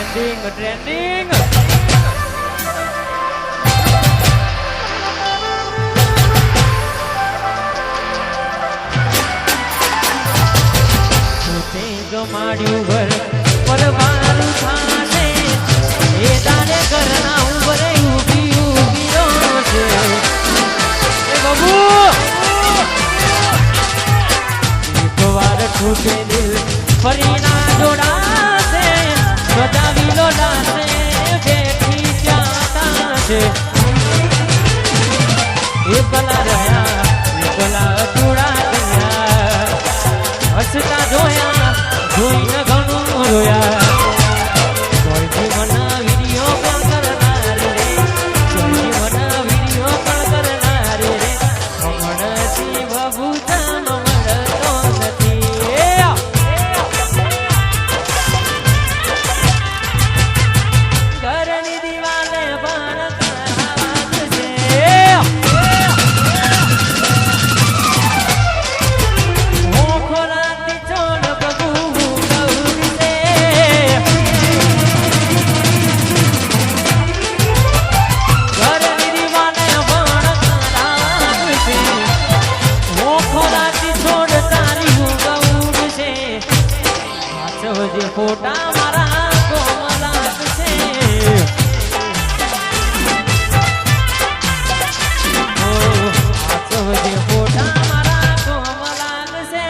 Trending ગમાડ્યું ઘર પરવારું થાશે એ તારે ઘરના ઉભરે ઊભી રોશે એ બાબુ એકવાર છૂટે દિલ ફરી ના જોડાશે બતાવી લોડાશે બેઠી જાતા છે એ ભલા રહ્યા એ ભલા અધૂરા ગયા હસતા જોયા જોઈને ઘણું રોયા કોઈથી મના વિડીયો પણ કરનાર રે કોઈથી મના વિડીયો પણ કરનાર રે હમણાંથી બબુતા મળતો નથી ઘરની દિવાલે પણ ફોટા મારા કોમલાત છે ઓ આસવજે ફોટા મારા કોમલાત છે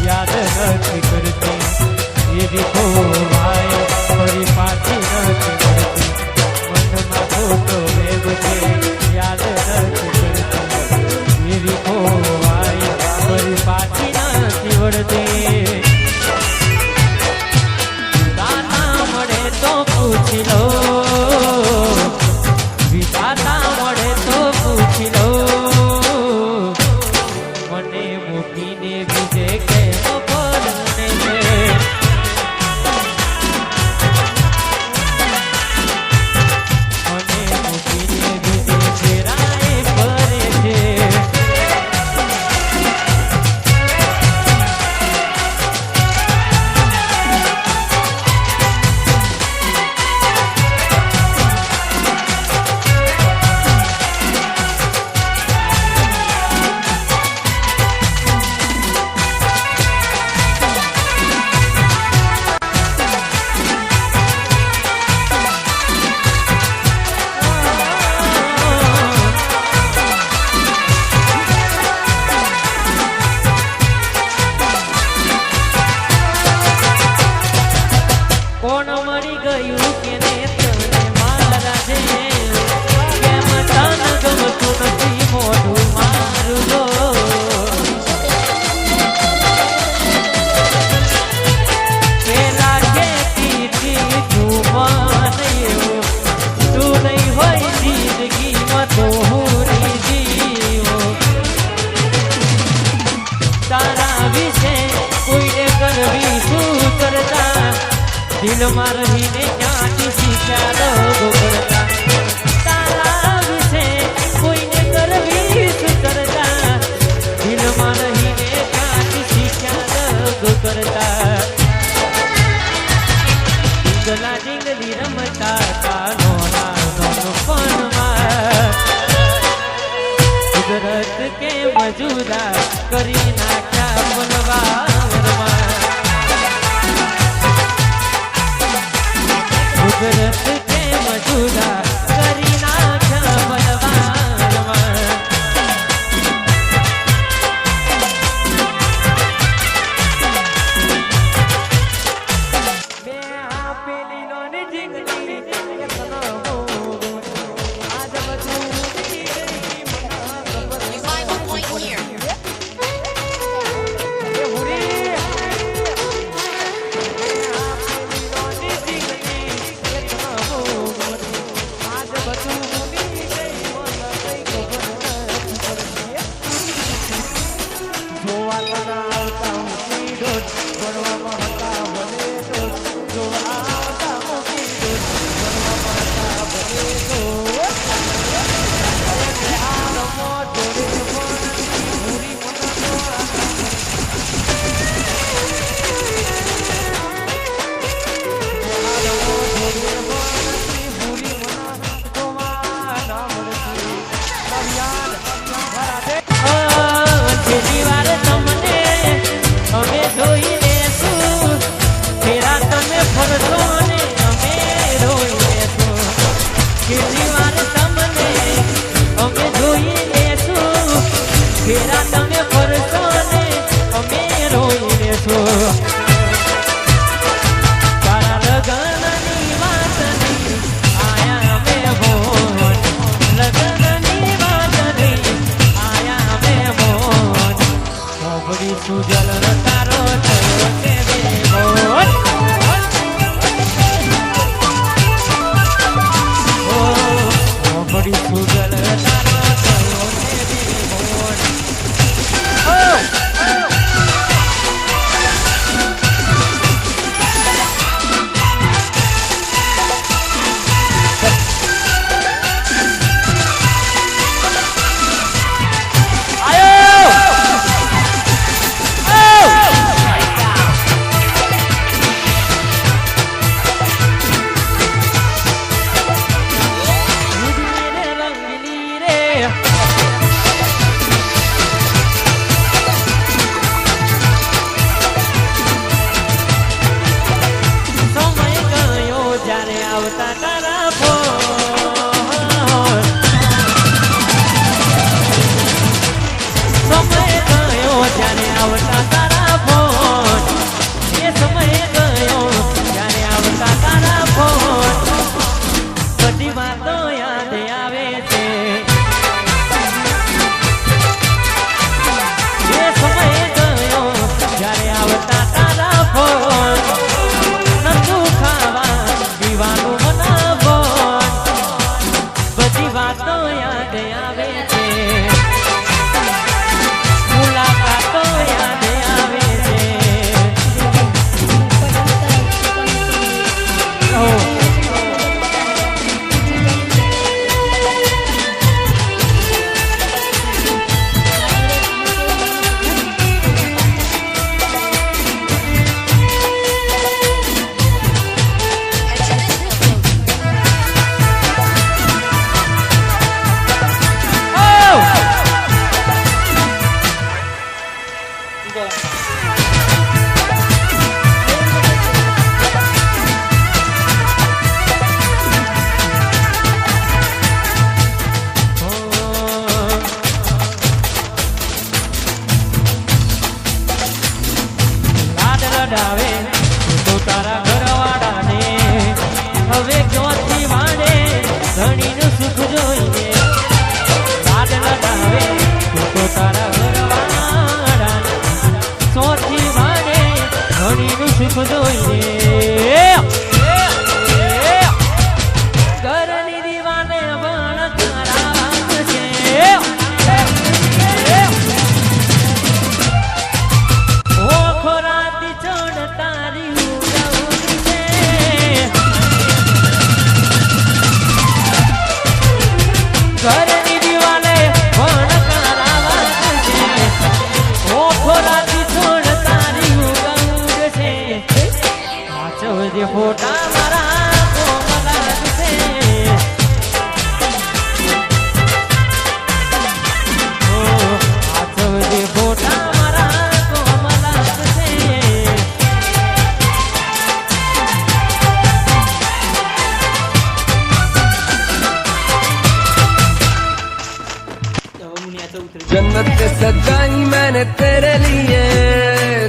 યાદ નથી કરતી એવી ભાઈ ફરી પાછી નથી કરતી મનમાં ખોટો વેગ છે યાદ નથી કરતી એવી ભાઈ ફરી પાછી નથી વળતી દાતા મળે તો પૂછી લો વિધાતા મળે તો પૂછી લો મને મૂકીને બીજે કેમ પરણે છે મને મૂકીને બીજે ફેરાય ફરે છે કોણ મળી ગયું કે તને મારા છે કેમ તન ગમતું નથી મોઢું મારું જો પેલા ખેતીથી તું મને એવું તું નહીં હોય જિંદગીમાં તો હું જીવો તારા વિશે કોઈને કરવી શું કરતા દિલમાં રહીને ક્યાંથી શીખ્યા લોકો કરતા તારા વિશે કોઈને કરવી શું કરતા દિલમાં રહીને ક્યાંથી શીખ્યા લોકો કરતા ડીંગલા ડીંગલી રમતા કાનો નાનો પનમાં જુદા કરી નાખ્યા બલવારમાં કુદરત કેમ જુદા કરી નાખ્યા બલવારમાં બે આપેલી નોની જિંદગી जन्नत सजाई मैंने तेरे लिए,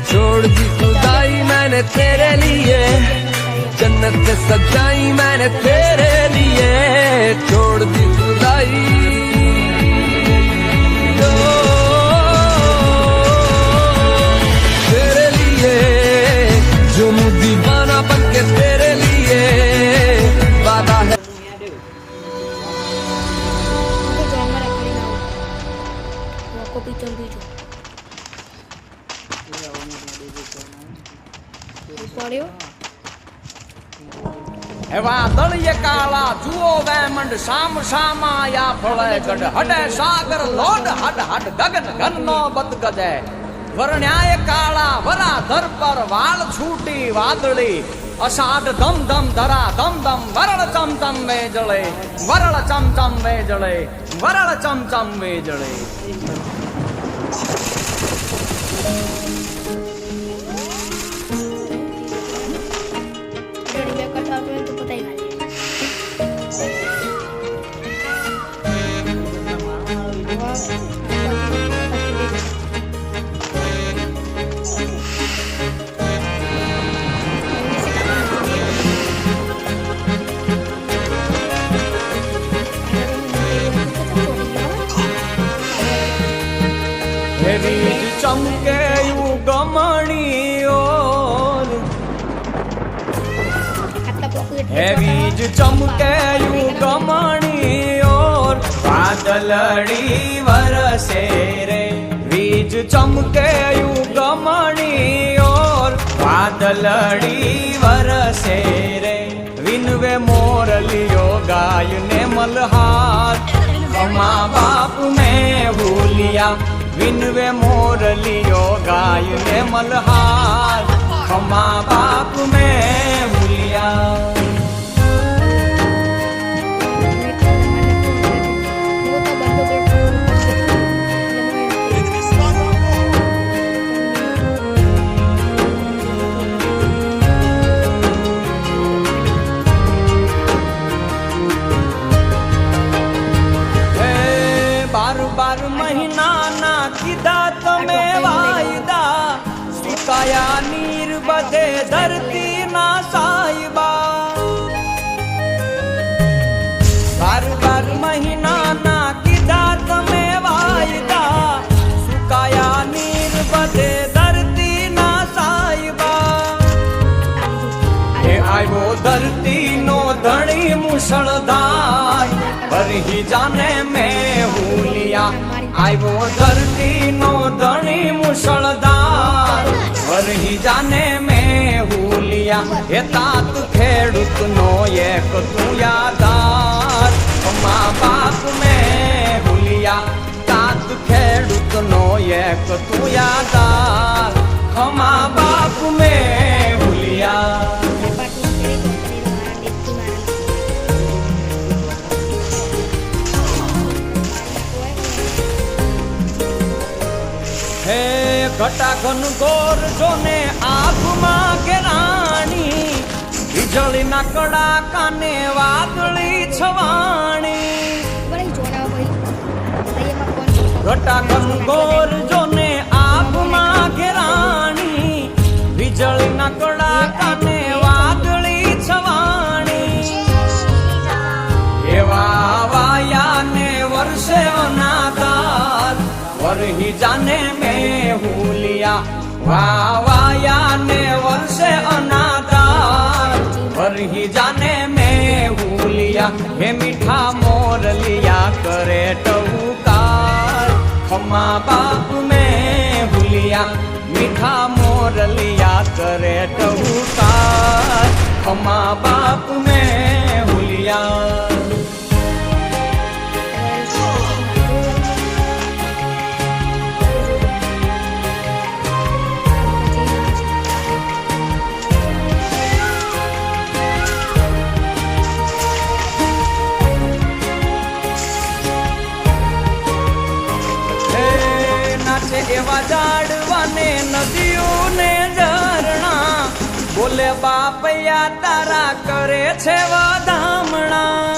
छोड़ दी खुदाई मैंने तेरे लिए। जन्नत सजाई मैंने तेरे लिए, छोड़ दी खुदाई। तेरे लिए जो मुझ दीवाना बन के तेरे लिए वादा है। એવા દળિયે કાળા જુઓ વેમંડ સામ સામાયા ફળે ગઢ હડે સાગર લોડ હડ હડ ગગન ઘન નો બત ગજે વર્ણ્યાય કાળા વરા ધર પર વાળ છૂટી વાદળી અષાઢ ધમ ધમ ધરા ધમ ધમ વરળ ચમ ચમ વેજળે વરળ ચમ ચમ વેજળે વરળ ચમ ચમ વેજળે વીજ ચમકે ગમણીઓ હે વીજ ચમકે ગમણીઓ વાદળડી વરસે રે વીજ ચમકે ગમણીઓ વાદળડી વરસે રે વિનવે મોરલિયો ગાયને મલહાર ખમા બાપ મેં ભૂલિયા વિનવે મોરલિયો ગાયને મલહાર ખમા બાપ મેં ભૂલિયા બાર મહિનાના કીધા તમે વાયદા સુકાયા નીર બધે ધરતી ના સાયબા બાર મહિનાના કીધા તમે વાયદા સુકાયા નીર બધે ધરતી ના સાયબા એ આવ્યો ધરતી નો ધણી મુસળધાર ભરહી જાને મેં હુલિયા આવ્યો ધરતી નો ધણી મુસળધાર ભરહી જાને મેં હુલિયા એ તાત ખેડૂત નો એક તું યાદાર મા બાપ મેં હુલિયા તાત ખેડૂત નો એક તું યાદાર ખમા બાપ મેં હુલિયા હે ઘટાઘન ગોર જોને આંખમાં ઘેરાણી વીજળીના કડાકાને વાદળી છવાણી ઘટાઘન ગોર જોને આંખમાં ઘેરાણી વીજળીના કડાકાને વાદળી છવાણી એવા વાયાને વર્ષે અનાદાર વરહી જાને મેં હુલિયા વાયા ને વર્ષે અનાદાર વરહી જાને મેં હુલિયા હે મીઠા મોરલિયા કરે ટહુકાર ખમા બાપ મેં હુલિયા મીઠા મોરલિયા કરે ટહુકાર ખમા બાપ મેં હુલિયા એવા ઝાડવાને નદીઓને ઝરણા બોલે બાપૈયા તારા કરે છે વધામણા